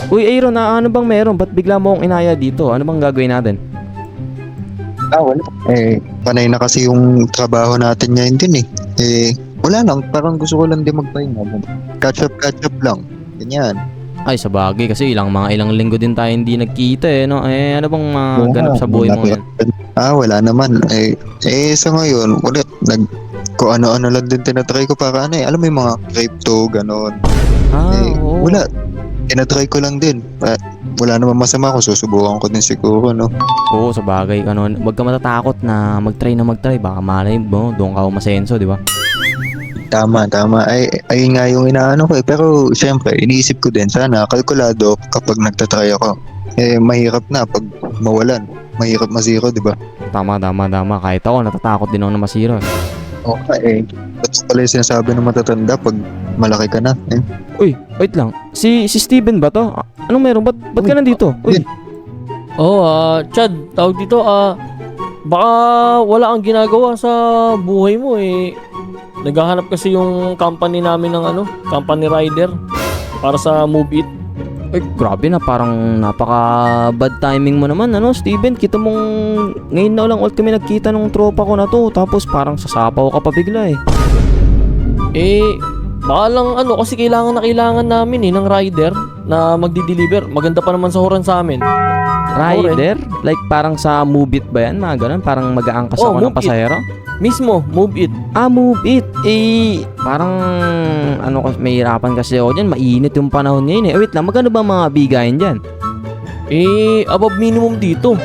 Uy, Aaron, ano bang meron? Ba't bigla mo akong inaya dito? Ano bang gagawin natin? Wala. Panay na kasi yung trabaho natin ngayon din eh. Wala lang. Parang gusto ko lang din magpahinga. Catch up lang. Ganyan. Ay, sa bagay kasi ilang linggo din tayo hindi nagkita eh, no? Ano bang Oo ganap nga, sa buhay mo ngayon? Wala naman. Sa ngayon, ulit, kung ano-ano lang din tinatry ko para ano eh. Alam mo yung mga crypto, ganon. Oo. Wala. Tinatry ko lang din. Wala naman masama kung susubukan ko din siguro, no? Oo, sa bagay, ano, wag ka matatakot na magtry. Baka malay mo, doon ka umasenso, di ba? Tama. Ay nga yung inaano ko eh. Pero syempre, iniisip ko din, sana kalkulado kapag nagtatry ako. Mahirap na pag mawalan. Mahirap masiro, di ba? Tama. Kahit ako, natatakot din ako na masira. Okay. Ba't pala yung sinasabi ng matatanda pag malaki ka na? Uy, wait lang. Si Steven ba to? Anong meron? Ba't ka nandito? Uy, Chad, tawag dito, baka wala kang ginagawa sa buhay mo eh. Naghahanap kasi yung company namin ng company rider para sa Move It. ay, grabe na. Parang napaka bad timing mo naman, Steven? Kita mong ngayon na lang ulit kami nagkita ng tropa ko na to. Tapos parang sasapaw ka pa bigla eh. Baka lang kasi kailangan namin ng rider na magdi-deliver. Maganda pa naman sa horan sa amin. Rider? Like parang sa Move It ba yan? Mga ganun? Parang mag-aangkas ako ng Move It. pasahero? Mismo, Move It. Move It. Parang may hirapan kasi ako dyan. Mainit yung panahon ngayon eh. Wait lang, magkano ba mga bigayan dyan? Above minimum dito.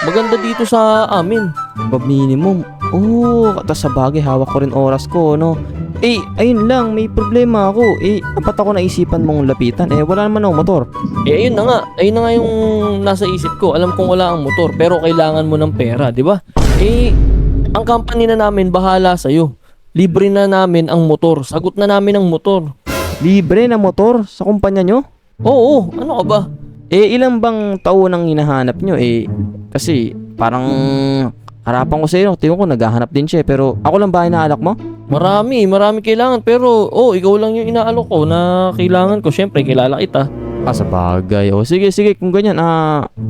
Maganda dito sa amin. Above minimum. Tapos sa bagay, hawak ko rin oras ko, no? Ayun lang, may problema ako. Dapat ako naisipan mong lapitan. Wala naman akong motor. Ayun na nga. Ayun na nga yung nasa isip ko. Alam kong wala ang motor, pero kailangan mo ng pera, di ba? Ang company na namin bahala sa'yo. Libre na namin ang motor. Sagot na namin ang motor. Libre na motor sa kumpanya nyo? Oo, ano ka ba? Ilang bang taon ang hinahanap nyo? Kasi parang harapan ko sa iyo, tingin ko naghahanap din siya pero ako lang ba inaalok mo? Marami kailangan. Pero, ikaw lang yung inaalok ko na kailangan ko. Syempre, kilala kita. Sa bagay. Sige, kung ganyan,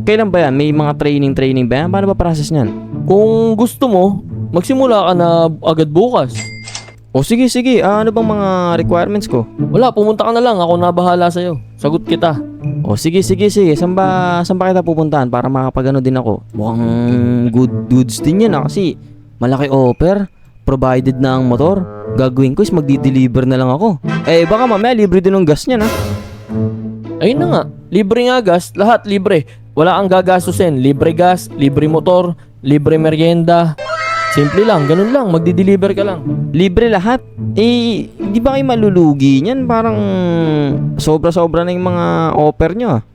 kailan ba yan? May mga training ba yan? Paano ba process niyan? Kung gusto mo, magsimula ka na agad bukas. Sige. Ano bang mga requirements ko? Wala, pumunta ka na lang. Ako na bahala sa'yo. Sagot kita. Sige. Saan ba kita pupuntahan para makapagano din ako? Mukhang good dudes din yan kasi malaki offer. Provided na ang motor. Gagawin ko is magdi-deliver na lang ako. Baka mamaya libre din ng gas niyan Ayun na nga. Libre nga gas. Lahat libre. Wala kang gagastusin. Libre gas, libre motor, libre merienda. Simple lang, ganun lang. Magdi-deliver ka lang. Libre lahat? Di ba kayo malulugi niyan? Parang sobra-sobra na yung mga offer nyo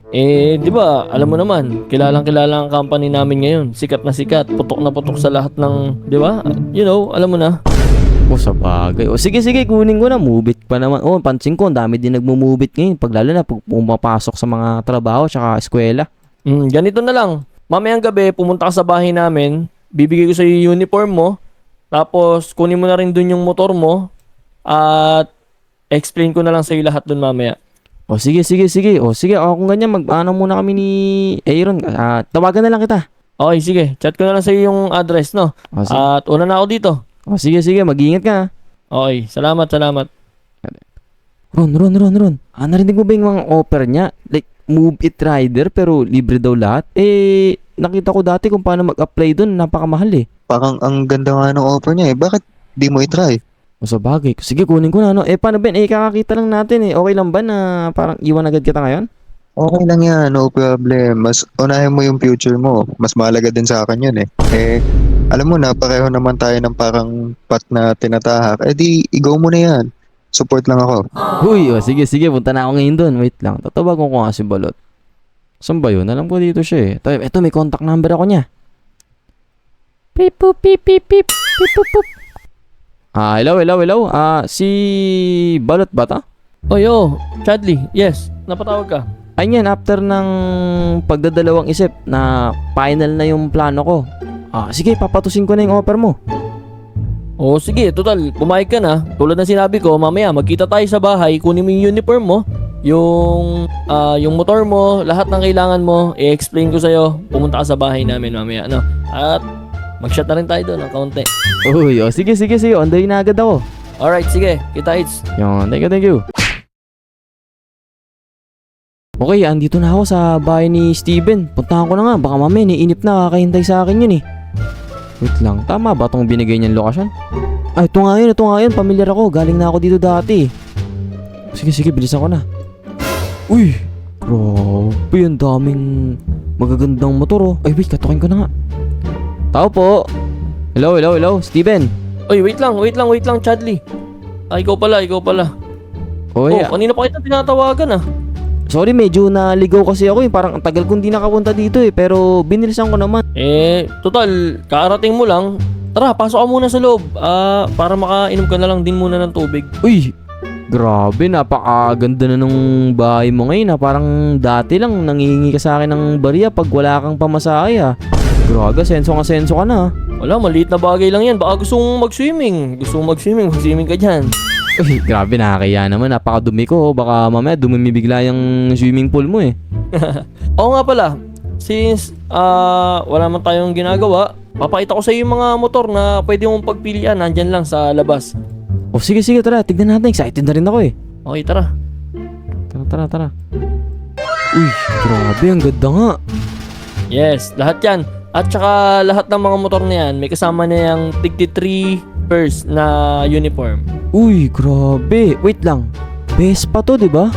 Di ba, alam mo naman, kilalang-kilala ang company namin ngayon. Sikat na sikat, putok na putok sa lahat ng, di ba? You know, alam mo na. Sa bagay. Sige, kunin ko na. Move It pa naman. Pansin ko, ang dami din nagmo-move It ngayon. Lalo na pumapasok sa mga trabaho tsaka eskwela. Ganito na lang. Mamayang gabi, pumunta ka sa bahay namin. Bibigay ko sa iyo uniform mo. Tapos, kunin mo na rin dun yung motor mo. At, explain ko na lang sa iyo lahat dun mamaya. Sige. Sige, kung ganyan, mag-ano muna kami ni Aaron. Tawagan na lang kita. Okay, sige. Chat ko na lang sa iyo yung address, no? Sige. At, una na ako dito. Sige. Mag-iingat ka. Okay, salamat. Ron. Narinig mo ba yung mga offer niya? Like, Move It Rider pero libre daw lahat? Nakita ko dati kung paano mag-apply dun. Napakamahal Parang ang ganda nga ng offer niya eh. Bakit di mo i-try? Sa bagay. Sige, kunin ko na, no? Paano Ben? Kakakita lang natin Okay lang ba na parang iwan agad kita ngayon? Okay lang yan, no problem. Mas unahin mo yung future mo. Mas mahalaga din sa akin yun eh. Alam mo na, pareho naman tayo ng parang path na tinatahak. Di, i-go mo na yan. Support lang ako. Uy, sige. Punta na ako ngayon doon. Wait lang. Tatawagan ko nga si Balot. Saan ba yun? Alam ko dito siya Ito, may contact number ako niya. Pip. Hello. Si Balot ba ta? Chadley. Yes, napatawag ka. Ayun, after ng pagdadalawang isip na final na yung plano ko. Sige, papatusin ko na yung offer mo. Sige, total, pumayag ka na. Tulad ng sinabi ko, mamaya magkita tayo sa bahay, kunin mo yung uniform mo. yung motor mo, lahat ng kailangan mo, i-explain ko sa'yo. Pumunta ka sa bahay namin mamaya, ano? At mag-shot na rin tayo doon ng kaunti. Uy, sige, on the way na agad ako. Alright, sige. Kita-its. Yun, thank you. Okay, andito na ako sa bahay ni Steven. Puntahan ko na nga, baka mamaya niinip na kakahintay sa akin yun eh. Wait lang, tama ba itong binigay niyang lokasyon? Ay, ito nga yun, pamilyar ako. Galing na ako dito dati. Sige, bilisan ko na. Uy, grabe, ang daming magagandang motor oh. Ay, wait, katukin ko na nga. Tao po. Hello, Steven. Oy, wait lang, Chadley. Ikaw pala. Oy, Kanina pa kita tinatawagan ah. sorry, medyo naligaw kasi ako eh. Parang ang tagal kong di nakapunta dito eh. Pero binilisan ko naman. Total, kaarating mo lang. Tara, pasok ka muna sa loob. Para makainom ka na lang din muna ng tubig. Uy, grabe, napakaganda na nung bahay mo ngayon. Parang dati lang nangihingi ka sa akin ng barya pag wala kang pamasahe ah. Grabe, senso ka na. Wala, maliit na bagay lang yan. Baka gusto mong mag-swimming. Mag-swimming ka dyan. Uy, grabe, nakakaya naman. Napakadumi ko. Baka mamaya dumimibigla yung swimming pool mo eh. Oo nga pala, since wala man tayong ginagawa, papakita ko sa iyo yung mga motor na pwede mong pagpilian. Nandyan lang sa labas. O sige, tara. Tignan natin. Excited na rin ako eh. Okay, tara. Tara. Uy, grabe, ang ganda nga. Yes, lahat yan. At saka lahat ng mga motor na yan, may kasama na yung tig-3 pairs na uniform. Uy, grabe. Wait lang. Vespa to, di ba?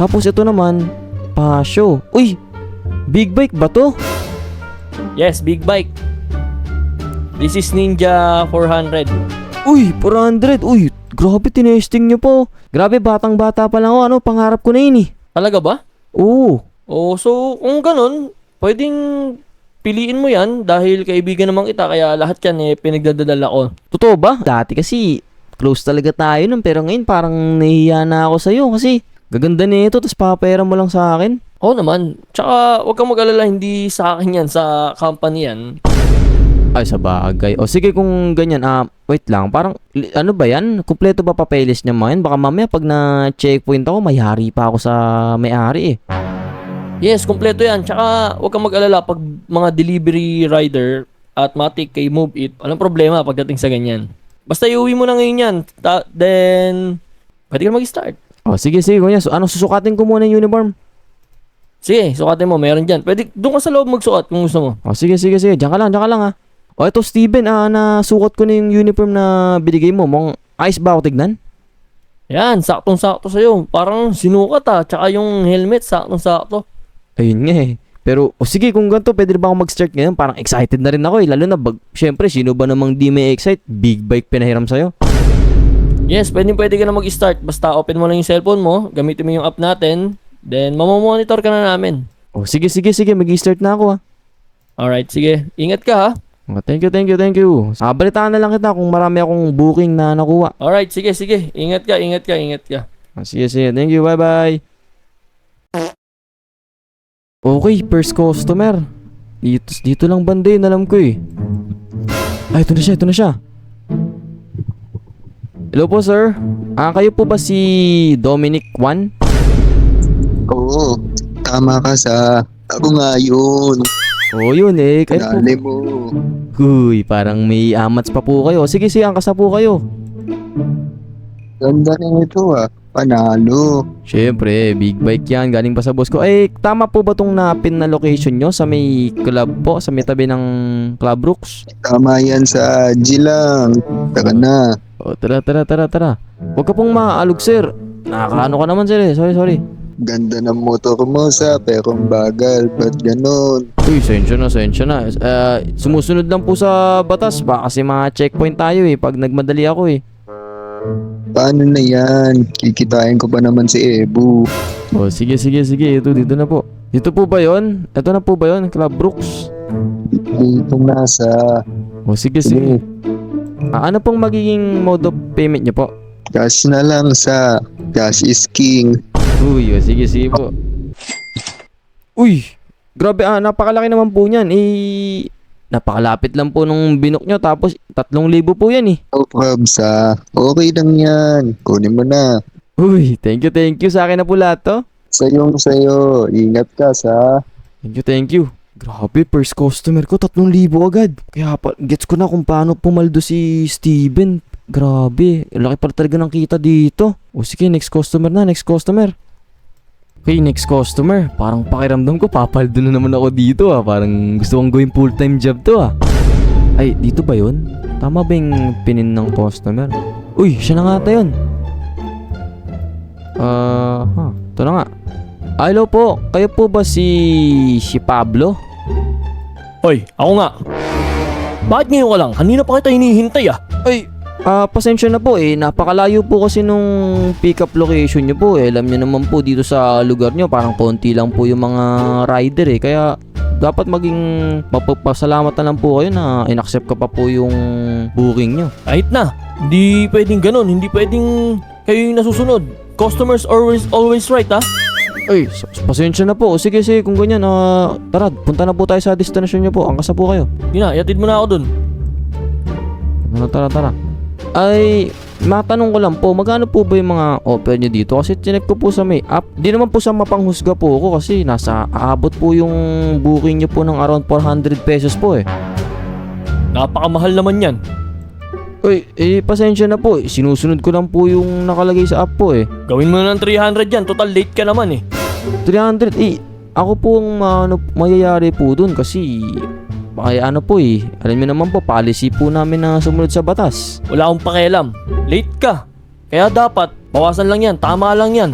Tapos ito naman, Pasio. Uy, big bike ba to? Yes, big bike. This is Ninja 400. Uy, 400. Uy, grabe, tinesting nyo po. Grabe, batang-bata pa lang ako. Ano, pangarap ko na yun eh. Talaga ba? Oo. So kung ganun, pwedeng piliin mo yan dahil kaibigan naman kita kaya lahat yan pinagdadala ko. Totoo ba? Dati kasi, close talaga tayo nun. Pero ngayon, parang nahihiya na ako sa'yo kasi gaganda nito, tapos papera mo lang sa akin. Oo naman. Tsaka huwag kang mag-alala, hindi sa akin yan, sa company yan. Ay, sa bagay. O sige, kung ganyan, wait lang, parang, ano ba yan? Kumpleto ba papeles niya mga yan? Baka mamaya pag na-checkpoint ako, may hari pa ako sa may-ari eh. Yes, kumpleto yan. Tsaka huwag kang mag-alala pag mga delivery rider at matik kay Move It, walang problema pagdating sa ganyan. Basta iuwi mo na ngayon yan. Then, pwede ka mag-start. O sige, kunya. So, susukatin ko muna yung uniform? Sige, sukatin mo. Meron dyan. Pwede, doon ka sa loob magsuot kung gusto mo. O sige. Diyan ka lang ha. O ito Steven, nasukat ko na yung uniform na binigay mo. Mukhang ayos ba ako tignan? Yan, saktong-sakto sa'yo. Parang sinukat tsaka yung helmet, saktong-sakto. Ayun nga eh. Pero, sige, kung ganito, pwede ba ako mag-start ngayon? Parang excited na rin ako eh. Lalo na, syempre, sino ba namang di may excite? Big bike pinahiram sa'yo. Yes, pwede ka na mag-start. Basta open mo lang yung cellphone mo, gamitin mo yung app natin, then mamamonitor ka na namin. O sige. Mag-start na ako ha. Alright, sige. Ingat ka ha. Thank you. Balitaan na lang kita kung marami akong booking na nakuha. Alright, sige. Ingat ka. Sige. Thank you. Bye. Okay, first customer. Dito lang banda yun, alam ko eh. Ay, ito na siya. Hello po, sir. Kayo po ba si Dominic Juan? Oo, tama ka sa... Ako nga yun. Oo, yun eh. Kayo po. Dali mo. Uy, parang may amats pa po kayo. Sige, angkas na po kayo. Ganda rin ito Panalo. Siyempre, big bike yan. Galing pa sa boss ko. Tama po ba tong napin na location nyo sa may club po? Sa may tabi ng Club Brooks? Tama yan sa G lang. Taka na. O, tara. Huwag ka pong maaalog, sir. Nakakaano ka naman, sir eh. Sorry. Ganda ng motor mo pero ang bagal. Ba't ganon? Uy, sensya na. Sumusunod lang po sa batas. Baka kasi mga checkpoint tayo eh. Pag nagmadali ako eh. Paano na yan? Kikitain ko pa naman si Ebu. O, sige. Dito na po. Dito po ba yon? Ito na po ba yon? Club Brooks? Dito nasa... O, sige. Ano pong magiging mode of payment niyo po? Cash na lang sa Cash is King. Uy, sige po. Uy, grabe napakalaki naman po niyan. Napakalapit lang po nung binok nyo tapos 3,000 po yan eh. Oh, Probs okay lang yan. Kunin mo na. Uy, thank you sa akin na po lahat to. Sa'yo. Ingat ka sa... Thank you. Grabe, first customer ko, 3,000 agad. Kaya gets ko na kung paano pumaldo si Steven. Grabe, laki pa talaga ng kita dito. O sige, next customer. Okay, next customer. Parang pakiramdam ko, papaldo na naman ako dito Parang gusto kong gawin full-time job to Ay, dito ba yun? Tama ba yung pinin ng customer? Uy, siya na nga ata yun. Ito na nga. Hello po, kayo po ba si Pablo? Hoy, ako nga. Bakit ngayon ka lang? Kanina pa kita hinihintay Ay, pasensya na po napakalayo po kasi nung pick up location nyo po Alam nyo naman po dito sa lugar nyo parang konti lang po yung mga rider Kaya dapat maging mapapasalamat na lang po kayo na in-accept ka pa po yung booking nyo. Kahit na. Hindi pwedeng ganun. Hindi pwedeng kayo yung nasusunod. Customers always right Ay, pasensya na po. Sige, kung ganyan, tara, punta na po tayo sa destination nyo po. Angkas na po kayo. Yun na, yatid mo na ako dun. Tara. Ay, matanong ko lang po, magkano po ba yung mga offer nyo dito? Kasi chinek ko po sa may app. Di naman po sa mapanghusga po ako kasi aabot po yung booking nyo po ng around 400 pesos po Napakamahal naman yan. Uy, pasensya na po. Sinusunod ko lang po yung nakalagay sa app po Gawin mo na ng 300 yan. Total late ka naman 300, ako po ang mayayari po dun kasi alam nyo naman po, policy po namin na sumunod sa batas. Wala akong pakialam. Late ka. Kaya dapat, bawasan lang yan. Tama lang yan.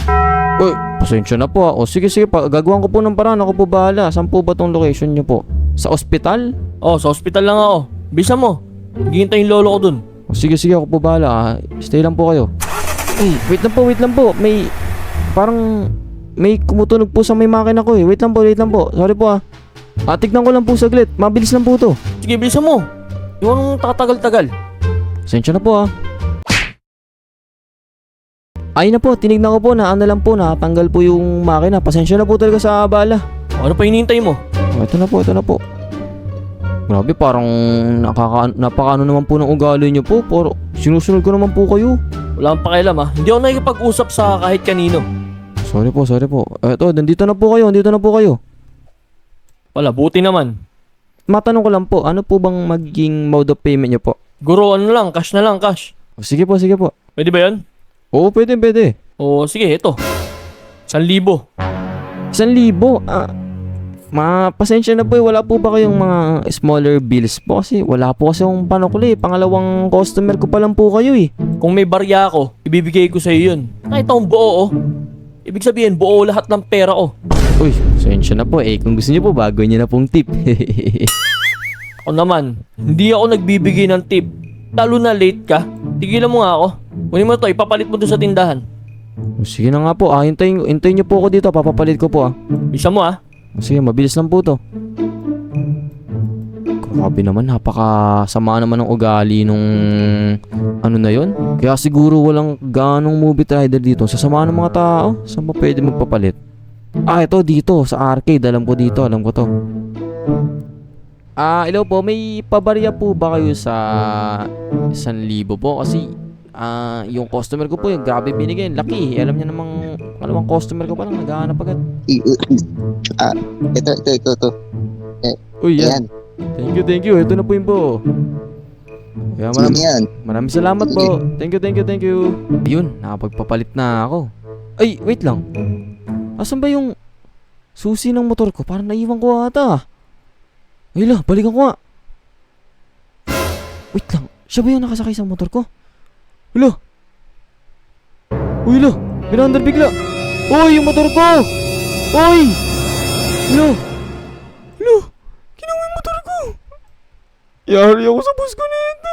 Uy, pasensya na po O sige, gagawan ko po ng paraan. Ako po bahala. Saan po ba tong location nyo po? Sa ospital? Sa hospital lang ako. Bisa mo. Hihintay yung lolo ko dun. O sige, ako po bahala Stay lang po kayo. Ay, wait lang po. May kumutunog po sa may makina ko Wait lang po. Sorry po tignan ko lang po saglit. Mabilis lang po to. Sige, bilisan mo. Yung tatagal-tagal. Pasensya na po Ay na po, tinignan ko po na lang po natanggal po yung makina. Pasensya na po talaga sa abala. Ano pa hinihintay mo? Ito na po. Grabe, parang napakaano naman po ng ugali nyo po. Pero sinusunod ko naman po kayo. Wala akong pakialam Hindi ako nakikipag-usap sa kahit kanino. Sorry po. Eto, nandito na po kayo. Wala, buti naman. Matanong ko lang po, ano po bang magiging mode of payment nyo po? Guro, cash na lang, cash. Sige po. Pwede ba yun? Oo, pwede. Sige, ito. 1,000. 1,000? Pasensya na po wala po ba kayong mga smaller bills po? Kasi wala po kasi yung panukli. Pangalawang customer ko pa lang po kayo Kung may barya ako, ibibigay ko sa'yo yun. Kahit akong buo Ibig sabihin, buo lahat ng pera ko. Uy, pasensya na po kung gusto niyo po, bago niyo na pong tip. Ako naman, hindi ako nagbibigay ng tip. Lalo na late ka. Tigilan mo nga ako. Kunin mo to, ipapalit mo doon sa tindahan. Sige na nga po, hintayin niyo po ako dito, papapalit ko po Bisa mo Sige, mabilis lang po to. Grabe naman, napakasama naman ng ugali nung na yon. Kaya siguro walang ganong movie rider dito. Sasama ng mga tao, saan ba pwede magpapalit? Ito dito, sa arcade, alam ko to. Hello po, may pabarya po ba kayo sa 1,000 po? Kasi yung customer ko po, yung grabe binigay, laki. Alam niya namang kalawang customer ko pa lang naghahanap agad. Ito. Uy, yan. Thank you. Ito na po yung po. Kaya maraming salamat po. Thank you. Ayun, nakapagpapalit na ako. Ay, wait lang. Asan ba yung susi ng motor ko? Parang naiwan ko ata. Ay la, balikan ko nga. Wait lang, siya ba yung nakasakay sa motor ko? Hala. Uy la, binandar bigla. Uy, yung motor ko. Uy. Hala. Kinuha yung motor ko. Yari ako sa bus ko nito.